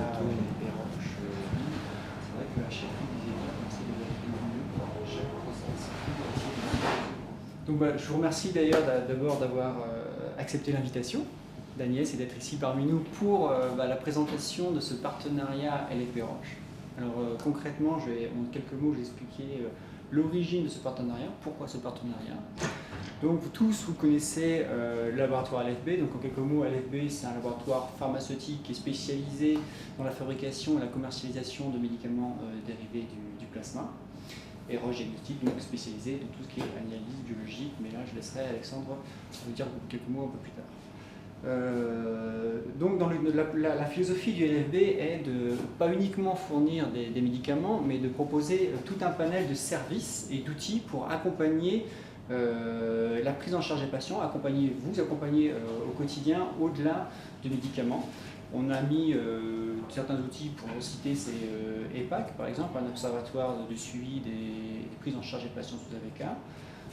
photos. Les roches, c'est vrai que la chefferie des étapes, c'est mieux pour chaque process. Donc je vous remercie d'ailleurs d'abord d'avoir accepté l'invitation d'Agnès et d'être ici parmi nous pour la présentation de ce partenariat LFB Roche. Alors concrètement, en quelques mots, je vais expliquer l'origine de ce partenariat, pourquoi ce partenariat. Donc vous connaissez le laboratoire LFB. Donc en quelques mots, LFB c'est un laboratoire pharmaceutique qui est spécialisé dans la fabrication et la commercialisation de médicaments dérivés du plasma. Et Roche Diagnostic, donc spécialisé dans tout ce qui est analyse biologique, mais là je laisserai Alexandre vous dire quelques mots un peu plus tard. Donc dans la philosophie du LFB est de pas uniquement fournir des médicaments, mais de proposer tout un panel de services et d'outils pour accompagner la prise en charge des patients, vous accompagner au quotidien au-delà des médicaments. On a mis certains outils, pour citer, c'est EPAC par exemple, un observatoire de suivi des prises en charge des patients sous AVK.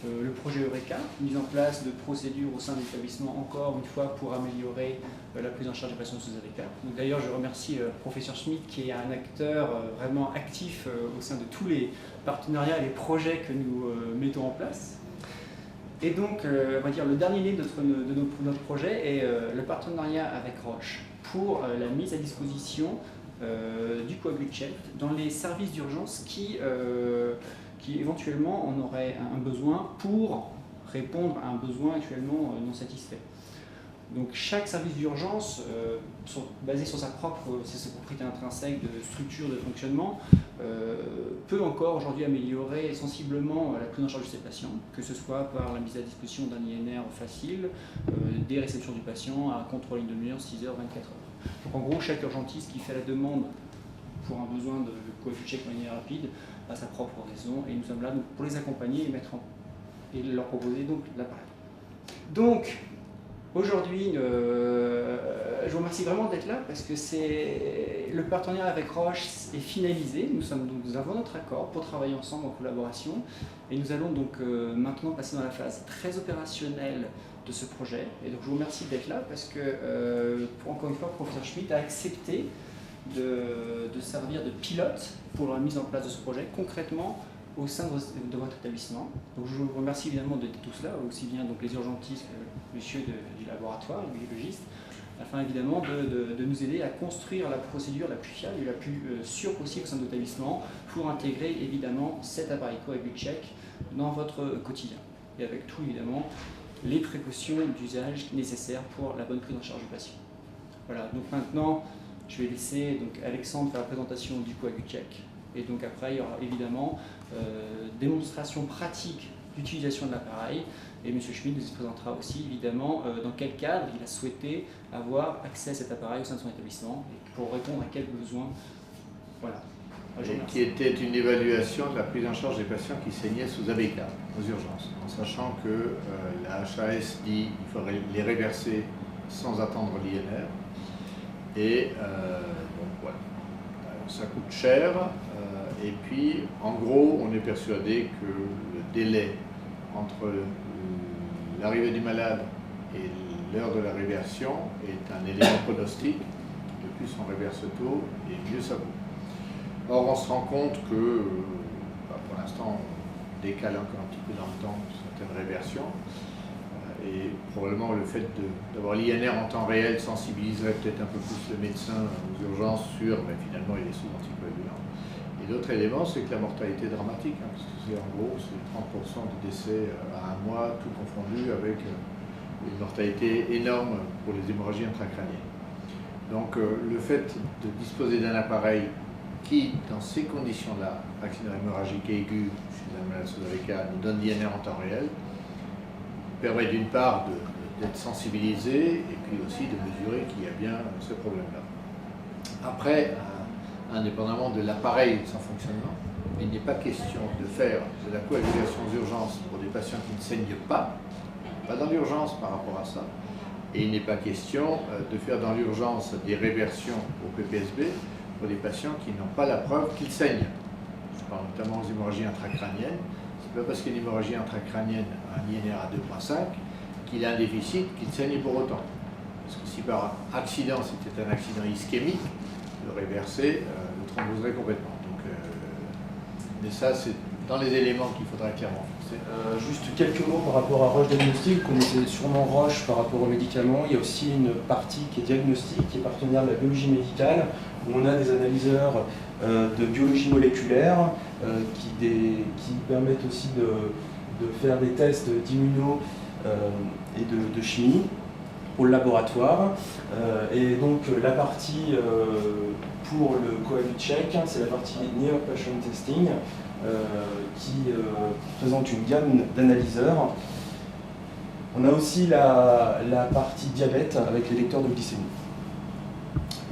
Le projet Eureka, mise en place de procédures au sein de l'établissement, encore une fois, pour améliorer la prise en charge des patients sous AVK. D'ailleurs, je remercie le professeur Schmitt, qui est un acteur vraiment actif au sein de tous les partenariats et les projets que nous mettons en place. Et donc, on va dire, le dernier né de notre projet est le partenariat avec Roche pour la mise à disposition du Coagucheck dans les services d'urgence qui éventuellement en auraient un besoin pour répondre à un besoin actuellement non satisfait. Donc chaque service d'urgence, basé sur ses propriétés intrinsèques de structure, de fonctionnement, peut encore aujourd'hui améliorer sensiblement la prise en charge de ses patients, que ce soit par la mise à disposition d'un INR facile, des réceptions du patient, un contrôle une demi-heure, 6 heures, 24 heures. Donc en gros, chaque urgentiste qui fait la demande pour un besoin de Coagucheck de manière rapide a sa propre raison, et nous sommes là donc, pour les accompagner et leur proposer donc l'appareil. Donc, aujourd'hui, je vous remercie vraiment d'être là parce que le partenariat avec Roche est finalisé. Nous avons notre accord pour travailler ensemble en collaboration et nous allons donc maintenant passer dans la phase très opérationnelle de ce projet. Et donc je vous remercie d'être là parce que, encore une fois, le professeur Schmitt a accepté de servir de pilote pour la mise en place de ce projet concrètement au sein de votre établissement. Donc je vous remercie évidemment de tout cela, aussi bien donc les urgentistes que monsieur du laboratoire, le biologiste, afin évidemment de nous aider à construire la procédure la plus fiable et la plus sûre possible au sein de notre établissement pour intégrer évidemment cet appareil Coagucheck dans votre quotidien. Et avec tout évidemment les précautions d'usage nécessaires pour la bonne prise en charge du patient. Voilà, donc maintenant je vais laisser donc Alexandre faire la présentation du Coagucheck. Et donc après, il y aura évidemment démonstration pratique d'utilisation de l'appareil. Et M. Schmitt nous présentera aussi évidemment dans quel cadre il a souhaité avoir accès à cet appareil au sein de son établissement et pour répondre à quels besoins. Voilà. Qui était une évaluation de la prise en charge des patients qui saignaient sous AVK, aux urgences, en sachant que la HAS dit qu'il faudrait les réverser sans attendre l'INR. Et donc voilà, ça coûte cher. Et puis, en gros, on est persuadé que le délai entre l'arrivée du malade et l'heure de la réversion est un élément pronostic. De plus on réverse tôt, et mieux ça vaut. Or, on se rend compte que, pour l'instant, on décale encore un petit peu dans le temps certaines réversions. Et probablement le fait d'avoir l'INR en temps réel sensibiliserait peut-être un peu plus le médecin aux urgences sur, mais finalement, il est sous anticoagulant. Et l'autre élément, c'est que la mortalité est dramatique, hein, parce que c'est en gros 30% de décès à un mois, tout confondu, avec une mortalité énorme pour les hémorragies intracrâniennes. Donc le fait de disposer d'un appareil qui, dans ces conditions-là, accident hémorragique aigu chez un malade sous AVK, nous donne l'INR en temps réel, permet d'une part d'être sensibilisé et puis aussi de mesurer qu'il y a bien ce problème-là. Après, indépendamment de l'appareil et de son fonctionnement, il n'est pas question de faire de la coagulation aux urgences pour des patients qui ne saignent pas dans l'urgence par rapport à ça, et il n'est pas question de faire dans l'urgence des réversions au PPSB pour des patients qui n'ont pas la preuve qu'ils saignent. Je parle notamment aux hémorragies intracrâniennes. C'est pas parce qu'une hémorragie intracrânienne a un INR à 2,5 qu'il a un déficit, qu'il saigne pour autant. Parce que si par accident c'était un accident ischémique, le réverser, le thromboserait complètement. Donc, mais ça, c'est dans les éléments qu'il faudra clairement fixer. Juste quelques mots par rapport à Roche Diagnostic. Vous connaissez sûrement Roche par rapport aux médicaments. Il y a aussi une partie qui est diagnostique, qui est partenaire de la biologie médicale, où on a des analyseurs de biologie moléculaire qui permettent aussi de faire des tests d'immuno et de chimie pour le laboratoire. Et donc la partie pour le Coagucheck, c'est la partie Near Patient Testing qui présente une gamme d'analyseurs. On a aussi la partie diabète avec les lecteurs de glycémie.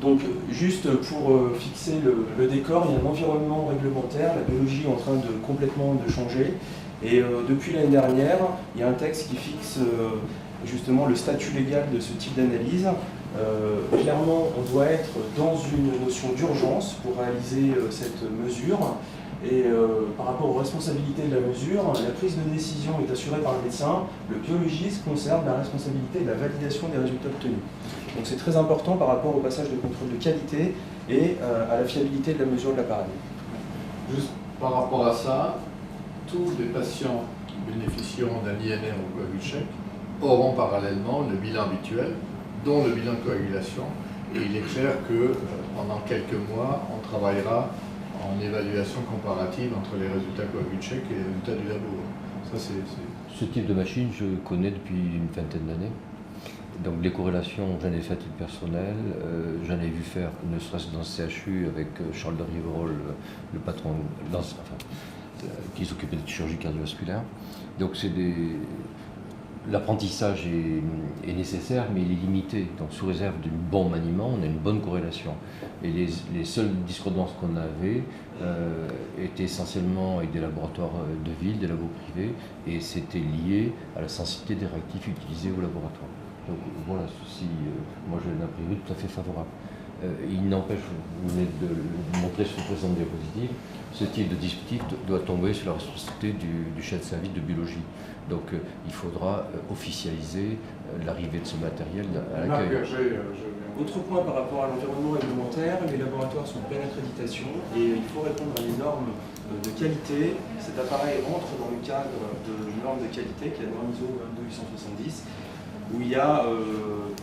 Donc juste pour fixer le décor, il y a un environnement réglementaire, la biologie est en train de complètement de changer. Et depuis l'année dernière, il y a un texte qui fixe justement le statut légal de ce type d'analyse. Clairement, on doit être dans une notion d'urgence pour réaliser cette mesure. Et par rapport aux responsabilités de la mesure, la prise de décision est assurée par le médecin. Le biologiste conserve la responsabilité de la validation des résultats obtenus. Donc c'est très important par rapport au passage de contrôle de qualité et à la fiabilité de la mesure de l'appareil. Juste par rapport à ça, tous les patients qui bénéficieront d'un INR ou Coagucheck auront parallèlement le bilan habituel, dont le bilan de coagulation. Et il est clair que pendant quelques mois, on travaillera en évaluation comparative entre les résultats Coagucheck et les résultats du labo. Ça, Ce type de machine, je connais depuis une vingtaine d'années. Donc les corrélations, j'en ai fait à titre personnel, j'en ai vu faire, ne serait-ce que dans le CHU avec Charles de Riverol, le patron, qui s'occupait de chirurgie cardiovasculaire. Donc l'apprentissage est nécessaire, mais il est limité. Donc sous réserve d'un bon maniement, on a une bonne corrélation. Et les seules discordances qu'on avait étaient essentiellement avec des laboratoires de ville, des labos privés, et c'était lié à la sensibilité des réactifs utilisés au laboratoire. Donc voilà, moi j'ai un a priori tout à fait favorable. Il n'empêche, vous venez de le montrer sur le présent diapositive, ce type de dispositif doit tomber sur la responsabilité du chef de service de biologie. Donc il faudra officialiser l'arrivée de ce matériel à l'accueil. Autre point par rapport à l'environnement réglementaire, les laboratoires sont en pleine accréditation et il faut répondre à des normes de qualité. Cet appareil rentre dans le cadre de normes de qualité qui est la norme ISO 22870, où il y a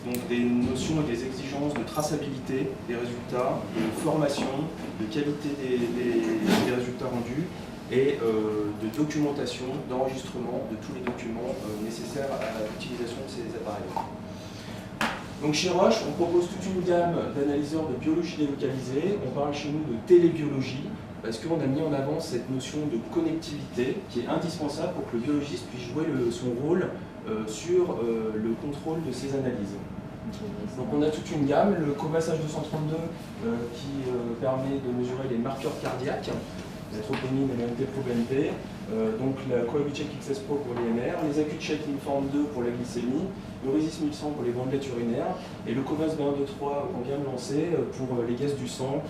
donc des notions et des exigences de traçabilité des résultats, de formation, de qualité des résultats rendus et de documentation, d'enregistrement de tous les documents nécessaires à l'utilisation de ces appareils. Donc chez Roche, on propose toute une gamme d'analyseurs de biologie délocalisée. On parle chez nous de télébiologie parce qu'on a mis en avant cette notion de connectivité qui est indispensable pour que le biologiste puisse jouer son rôle sur le contrôle de ces analyses. Donc on a toute une gamme, le Cobas H232 qui permet de mesurer les marqueurs cardiaques, la troponine et la NT-proBNP, donc la Coagucheck XS Pro pour l'INR, les AccuCheck Inform 2 pour la glycémie, le Resist 1100 pour les bandelettes urinaires et le Cobas B123 qu'on vient de lancer pour les gaz du sang,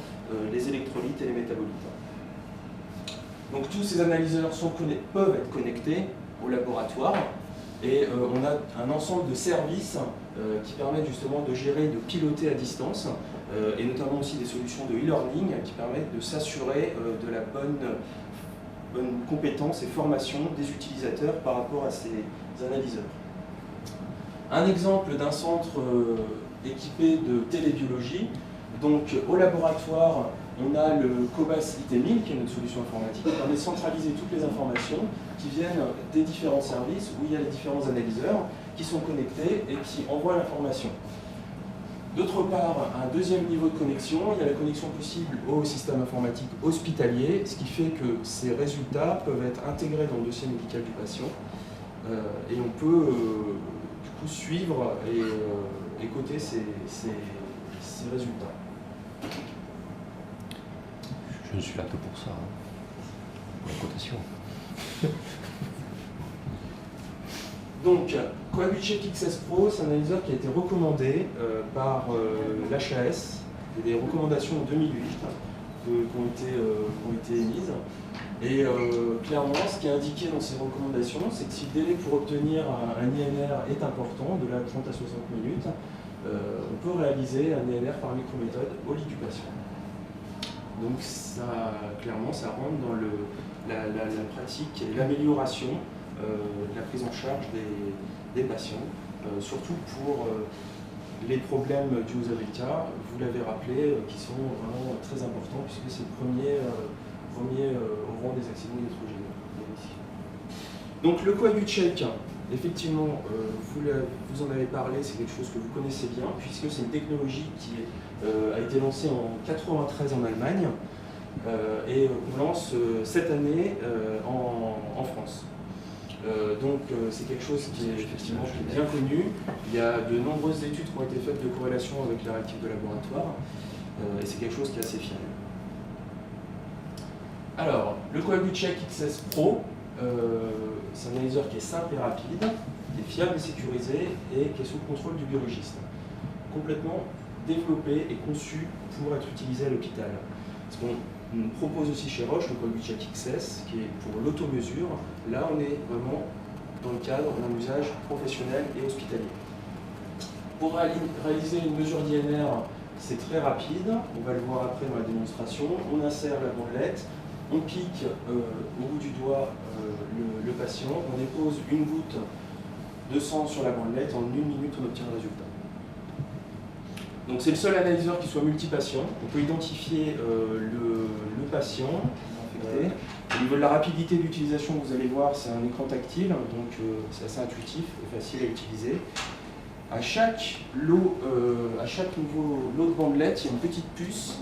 les électrolytes et les métabolites. Donc tous ces analyseurs peuvent être connectés au laboratoire et on a un ensemble de services qui permettent justement de gérer, de piloter à distance et notamment aussi des solutions de e-learning qui permettent de s'assurer de la bonne compétence et formation des utilisateurs par rapport à ces analyseurs. Un exemple d'un centre équipé de télébiologie. Donc au laboratoire, on a le Cobas IT1000 qui est notre solution informatique qui permet de centraliser toutes les informations qui viennent des différents services où il y a les différents analyseurs qui sont connectés et qui envoient l'information. D'autre part, un deuxième niveau de connexion, il y a la connexion possible au système informatique hospitalier, ce qui fait que ces résultats peuvent être intégrés dans le dossier médical du patient et on peut du coup suivre et coter ces résultats. Je ne suis là que pour ça, pour la cotation. Donc, Coagucheck XS Pro, c'est un analyseur qui a été recommandé par l'HAS, des recommandations en 2008 qui ont été émises. Et clairement, ce qui est indiqué dans ces recommandations, c'est que si le délai pour obtenir un INR est important, de la 30 à 60 minutes, on peut réaliser un INR par microméthode au lit du patient. Donc ça, clairement, ça rentre dans la pratique et l'amélioration de la prise en charge des patients, surtout pour les problèmes dus aux AVK, vous l'avez rappelé, qui sont vraiment très importants puisque c'est le premier au rang des accidents iatrogènes. Donc le Coagucheck, effectivement, vous en avez parlé, c'est quelque chose que vous connaissez bien puisque c'est une technologie qui a été lancée en 1993 en Allemagne et qu'on lance cette année en France. Donc c'est quelque chose qui est effectivement bien connu. Il y a de nombreuses études qui ont été faites de corrélation avec les réactifs de laboratoire et c'est quelque chose qui est assez fiable. Alors, le Coagucheck XS Pro, c'est un analyseur qui est simple et rapide, qui est fiable et sécurisé et qui est sous le contrôle du biologiste. Complètement développé et conçu pour être utilisé à l'hôpital. Parce qu'on propose aussi chez Roche le Coagucheck XS, qui est pour l'automesure. Là, on est vraiment dans le cadre d'un usage professionnel et hospitalier. Pour réaliser une mesure d'INR, c'est très rapide. On va le voir après dans la démonstration. On insère la bandelette, on pique au bout du doigt le patient, on dépose une goutte de sang sur la bandelette, en 1 minute on obtient le résultat. Donc c'est le seul analyseur qui soit multipatient. On peut identifier le patient infecté. Au niveau de la rapidité d'utilisation, vous allez voir, c'est un écran tactile, donc c'est assez intuitif et facile à utiliser. À chaque nouveau lot de bandelette, il y a une petite puce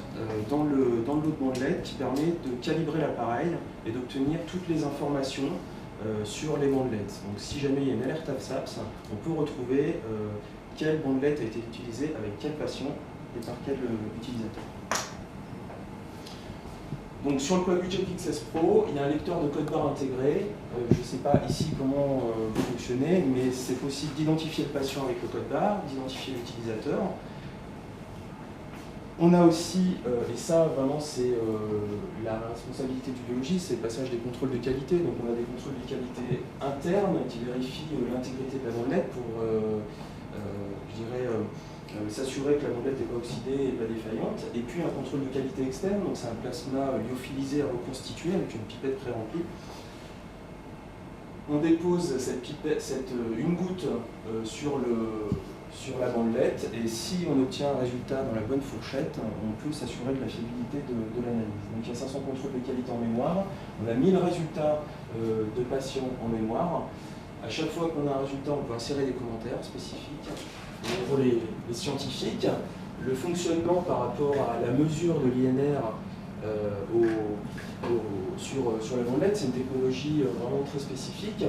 dans le lot de bandelette qui permet de calibrer l'appareil et d'obtenir toutes les informations sur les bandelettes. Donc si jamais il y a une alerte AFSAPS, on peut retrouver quelle bandelette a été utilisée avec quel patient et par quel utilisateur. Donc sur le Coagucheck XS Pro, il y a un lecteur de code barre intégré. Je ne sais pas ici comment vous fonctionnez, mais c'est possible d'identifier le patient avec le code barre, d'identifier l'utilisateur. On a aussi, et ça vraiment c'est la responsabilité du biologiste, c'est le passage des contrôles de qualité. Donc on a des contrôles de qualité internes qui vérifient l'intégrité de la bandelette pour, s'assurer que la bandelette n'est pas oxydée et pas défaillante. Et puis un contrôle de qualité externe, donc c'est un plasma lyophilisé à reconstituer avec une pipette pré-remplie. On dépose une goutte sur la bandelette et si on obtient un résultat dans la bonne fourchette, on peut s'assurer de la fiabilité de l'analyse. Donc il y a 500 contrôles de qualité en mémoire, on a 1000 résultats de patients en mémoire. À chaque fois qu'on a un résultat, on peut insérer des commentaires spécifiques. Et pour les scientifiques, le fonctionnement par rapport à la mesure de l'INR sur la bandelette, c'est une technologie vraiment très spécifique.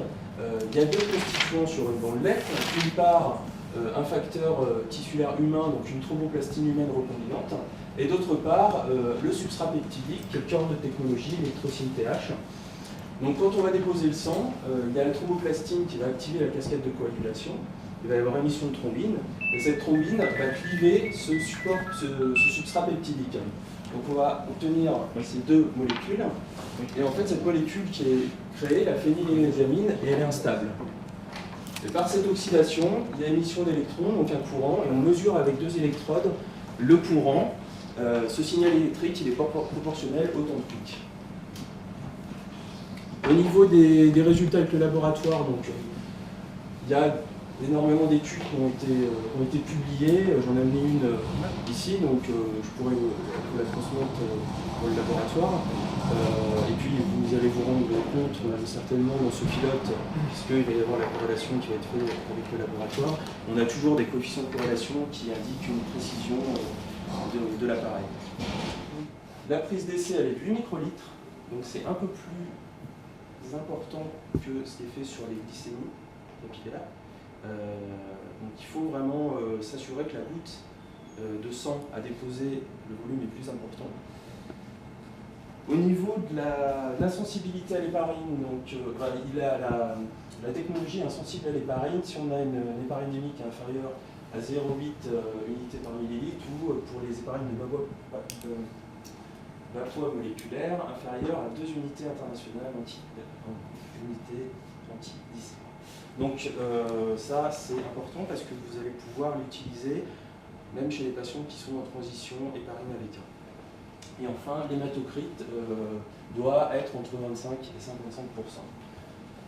Il y a deux constituants sur une bandelette. D'une part, un facteur tissulaire humain, donc une thromboplastin humaine recombinante, et d'autre part, le substrat peptidique, qui est le cœur de technologie, l'électrocine TH. Donc quand on va déposer le sang, il y a la thromboplastin qui va activer la cascade de coagulation, il va y avoir émission de thrombine, et cette thrombine va cliver ce substrat peptidique. Donc on va obtenir ces deux molécules, et en fait cette molécule qui est créée, la phénylénazamine, et elle est instable. Et par cette oxydation, il y a émission d'électrons, donc un courant, et on mesure avec 2 électrodes le courant. Ce signal électrique, il est proportionnel au temps de pic. Au niveau des résultats avec le laboratoire, donc, il y a énormément d'études qui ont été publiées. J'en ai amené une ici, donc je pourrais vous la transmettre pour le laboratoire. Et puis vous allez vous rendre compte certainement dans ce pilote, puisqu'il va y avoir la corrélation qui va être faite avec le laboratoire. On a toujours des coefficients de corrélation qui indiquent une précision de l'appareil. La prise d'essai, elle est de 8 microlitres, donc c'est un peu plus important que ce qui est fait sur les glycémies capillaires. Donc il faut vraiment s'assurer que la goutte de sang à déposer, le volume est plus important. Au niveau de la sensibilité à l'héparine, donc la technologie est insensible à l'héparine. Si on a une héparindémique inférieure à 0,8 unités par millilitre ou pour les héparines de bas poids moléculaire inférieure à 2 unités internationales anti-10. Donc ça c'est important parce que vous allez pouvoir l'utiliser même chez les patients qui sont en transition héparine-AVK. Et enfin, l'hématocrite doit être entre 25 et 55%.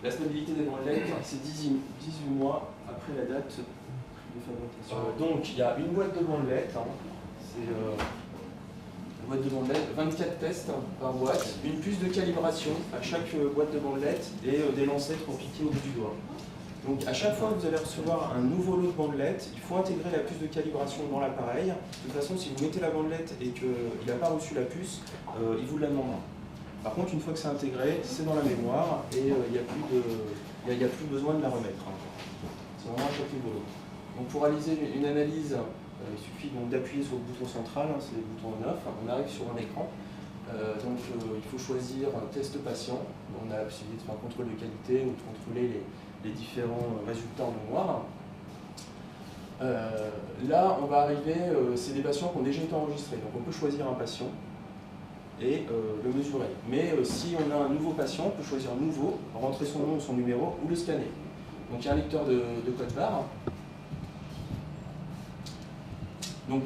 La stabilité des bandelettes, c'est 18 mois après la date de fabrication. Donc il y a une boîte de bandelettes, c'est une boîte de bandelettes, 24 tests par boîte, une puce de calibration à chaque boîte de bandelettes et des lancettes pour piquer au bout du doigt. Donc à chaque fois que vous allez recevoir un nouveau lot de bandelettes, il faut intégrer la puce de calibration dans l'appareil. De toute façon, si vous mettez la bandelette et qu'il n'a pas reçu la puce, il vous la demandera. Par contre, une fois que c'est intégré, c'est dans la mémoire et il n'y a plus besoin de la remettre. C'est vraiment à chaque niveau. Donc pour réaliser une analyse, il suffit d'appuyer sur le bouton central, c'est le bouton on off, on arrive sur un écran. Il faut choisir un test patient. On a la possibilité de faire un contrôle de qualité ou de contrôler les différents résultats en mémoire. Là, on va arriver, c'est des patients qui ont déjà été enregistrés. Donc on peut choisir un patient et le mesurer. Mais si on a un nouveau patient, on peut choisir nouveau, rentrer son nom, son numéro ou le scanner. Donc il y a un lecteur de code barre. Donc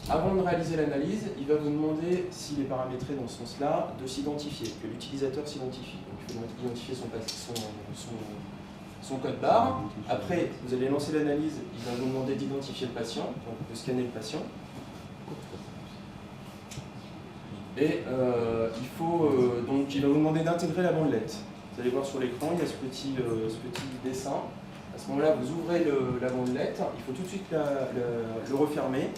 avant de réaliser l'analyse, il va vous demander, s'il est paramétré dans ce sens-là, de s'identifier, que l'utilisateur s'identifie. Donc il faut identifier son code barre. Après, vous allez lancer l'analyse, il va vous demander d'identifier le patient, donc de scanner le patient. Et donc il va vous demander d'intégrer la bandelette. Vous allez voir sur l'écran, il y a ce petit dessin. À ce moment-là, vous ouvrez la bandelette, il faut tout de suite le refermer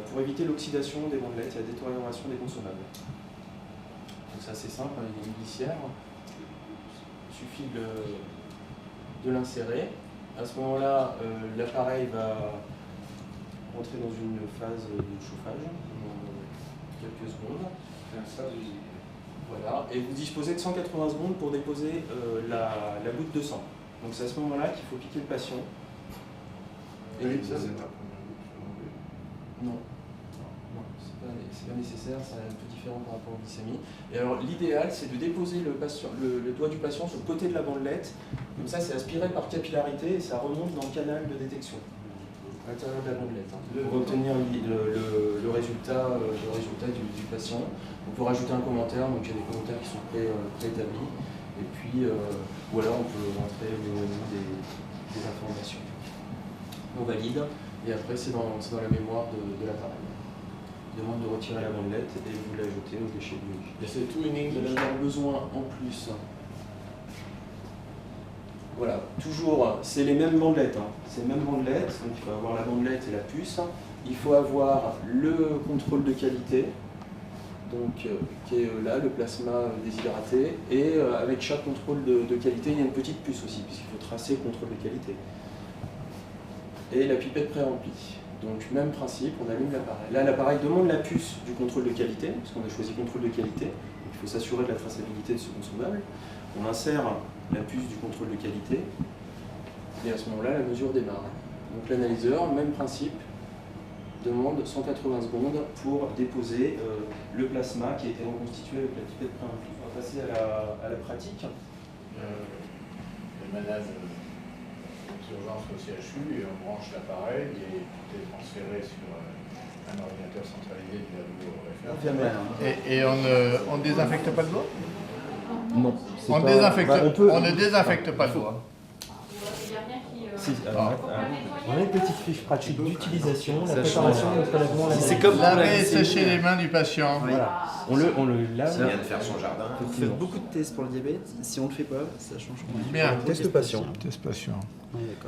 pour éviter l'oxydation des bandelettes et la détérioration des consommables. Donc c'est assez simple, il y a une glissière. Il suffit de l'insérer. À ce moment-là, l'appareil va rentrer dans une phase de chauffage dans quelques secondes. Voilà. Et vous disposez de 180 secondes pour déposer la goutte de sang. Donc c'est à ce moment-là qu'il faut piquer le patient. Et ça, c'est pas non, c'est pas nécessaire, c'est un peu différent par rapport aux glycémies. Et alors l'idéal, c'est de déposer le doigt du patient sur le côté de la bandelette. Comme ça, c'est aspiré par capillarité et ça remonte dans le canal de détection à l'intérieur de la bandelette. Pour obtenir le résultat du patient. On peut rajouter un commentaire, donc il y a des commentaires qui sont préétablis. Et puis, ou alors on peut rentrer des informations. On valide, et après c'est dans la mémoire de l'appareil. Il demande de retirer la bandelette et vous l'ajoutez au déchet biologique. Et c'est tout in English. Vous allez avoir besoin en plus. Voilà, toujours, c'est les mêmes bandelettes. C'est les mêmes bandelettes, donc il faut avoir la bandelette et la puce. Il faut avoir le contrôle de qualité, donc, qui est là, le plasma déshydraté. Et avec chaque contrôle de qualité, il y a une petite puce aussi, puisqu'il faut tracer le contrôle de qualité. Et la pipette pré-remplie. Donc même principe, on allume l'appareil. Là, l'appareil demande la puce du contrôle de qualité, parce qu'on a choisi contrôle de qualité. Donc, il faut s'assurer de la traçabilité de ce consommable. On insère la puce du contrôle de qualité, et à ce moment-là, la mesure démarre. Donc l'analyseur, même principe, demande 180 secondes pour déposer le plasma qui a été reconstitué avec la pipette pré-remplie. On va passer à la pratique. Le manage d'urgence au CHU et on branche l'appareil et tout est transféré sur un ordinateur centralisé du labo référent. Et on ne désinfecte pas le doigt? Non. On ne désinfecte pas le doigt. Si, on a une petite fiche pratique d'utilisation, la préparation, le prélèvement, la C'est comme laver et sécher les mains du patient. Voilà. On le lave. Il vient de faire son jardin. Vous faites beaucoup de tests pour le diabète. Si on ne le fait pas, ça change rien. Bien. Test patient. Test patient.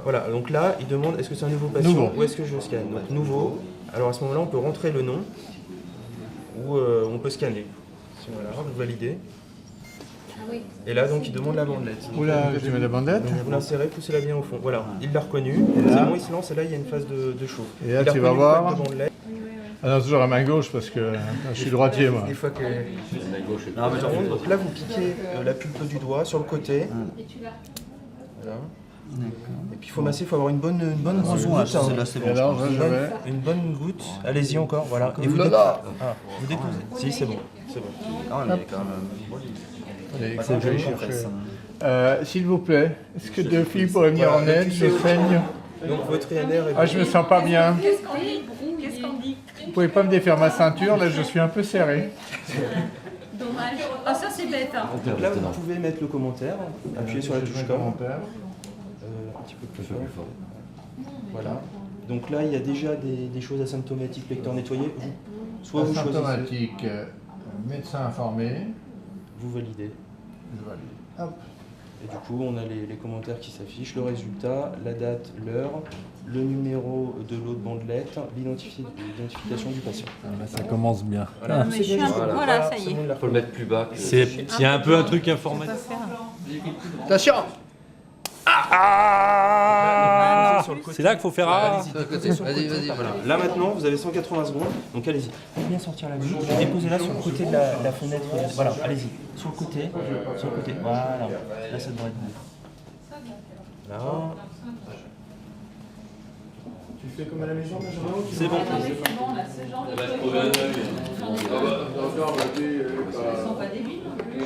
Voilà, donc là, il demande est-ce que c'est un nouveau patient Nouveau. ou est-ce que je scanne. Donc nouveau, alors à ce moment-là, on peut rentrer le nom ou on peut scanner. Voilà, vous validez. Et là, donc, il demande la bandelette. Oula, je mets la bandelette. Donc, vous l'insérez, poussez-la bien au fond. Voilà, il l'a reconnu. là C'est bon, il se lance et là, il y a une phase de chauffe. Et là, Il a tu vas reconnu voir. le code de bandelette. Ah non, toujours à main gauche parce que je suis droitier, moi. Une fois que... Donc là, vous piquez la pulpe du doigt sur le côté. Voilà. Et puis il faut masser, il faut avoir une bonne grosse goutte. Hein. Là, c'est bon. Alors, je vais. Une bonne goutte. Allez-y encore, voilà. Et vous, vous déposez. Si, c'est bon. C'est bon. Ah, mais il y a quand même. Allez, C'est j'allais joli, chercher. ça. S'il vous plaît, est-ce que deux filles pourraient venir en aide? Je saigne. Donc votre INR est Ah, je me sens pas bien. Qu'est-ce qu'on dit? Qu'est-ce qu'on dit? Vous pouvez pas me défaire ma ceinture, là je suis un peu serré. Dommage. Ah, ça c'est bête. Hein. Donc là, vous pouvez mettre le commentaire, appuyer sur la touche com. Un petit peu plus fort. Voilà. Donc là, il y a déjà des choses asymptomatiques, lecteur nettoyé. Soit vous choisissez, Asymptomatique, médecin informé. vous validez. Je valide. Hop. Et du coup, on a les commentaires qui s'affichent, le résultat, la date, l'heure, le numéro de l'autre bandelette, l'identification du patient. Là, ça commence bien. Ah, mais je suis un peu... Voilà, ça y est. Il faut le mettre plus bas. Il y a un peu un truc informatique. Attention! C'est là qu'il faut faire ah. Vas-y, voilà. Là maintenant, vous avez 180 secondes, donc allez-y. Bien sortir la vue, déposez-la sur le côté de la fenêtre. Voilà, allez-y. Sur le côté, voilà. Là, ça devrait être bon. Là. Tu fais comme à la maison, Benjamin? C'est bon. C'est bon, là, ce genre de choses. Ils sont pas débiles non plus.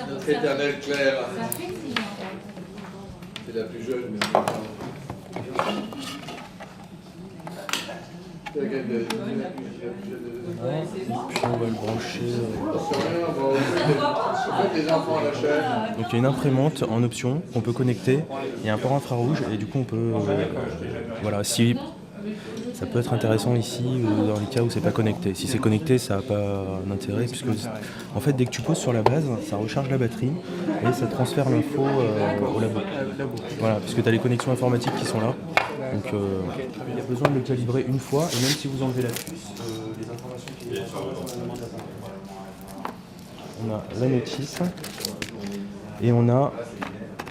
Notre éternelle Claire, c'est la plus jeune, mais Puis on va le brancher. des enfants à la chaîne. Donc il y a une imprimante en option qu'on peut connecter. Il y a un port infrarouge et du coup on peut. Voilà, si ça peut être intéressant ici ou dans les cas où c'est pas connecté. Si c'est connecté, ça n'a pas d'intérêt puisque en fait dès que tu poses sur la base, ça recharge la batterie et ça transfère l'info au labo. Voilà, puisque tu as les connexions informatiques qui sont là. Donc il y a besoin de le calibrer une fois et même si vous enlevez la puce, les informations qui sont on a la notice et on a.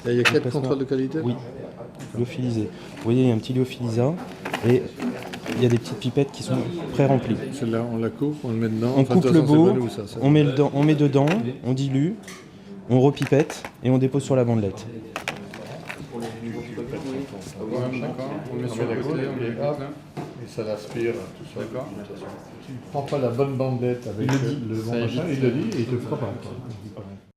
Il y a 4 contrôles de qualité? Oui, lyophilisé. Vous voyez, il y a un petit lyophilisa et il y a des petites pipettes qui sont pré-remplies. Celle-là, on la coupe, on le met dedans. On coupe le beau, on met dedans, on dilue, on repipette et on dépose sur la bandelette. D'accord, on le met sur le côté, on met là. Et ça l'aspire tout seul. D'accord. Tu ne prends pas la bonne bandelette avec le bon machin, il le dit et il te fera pas.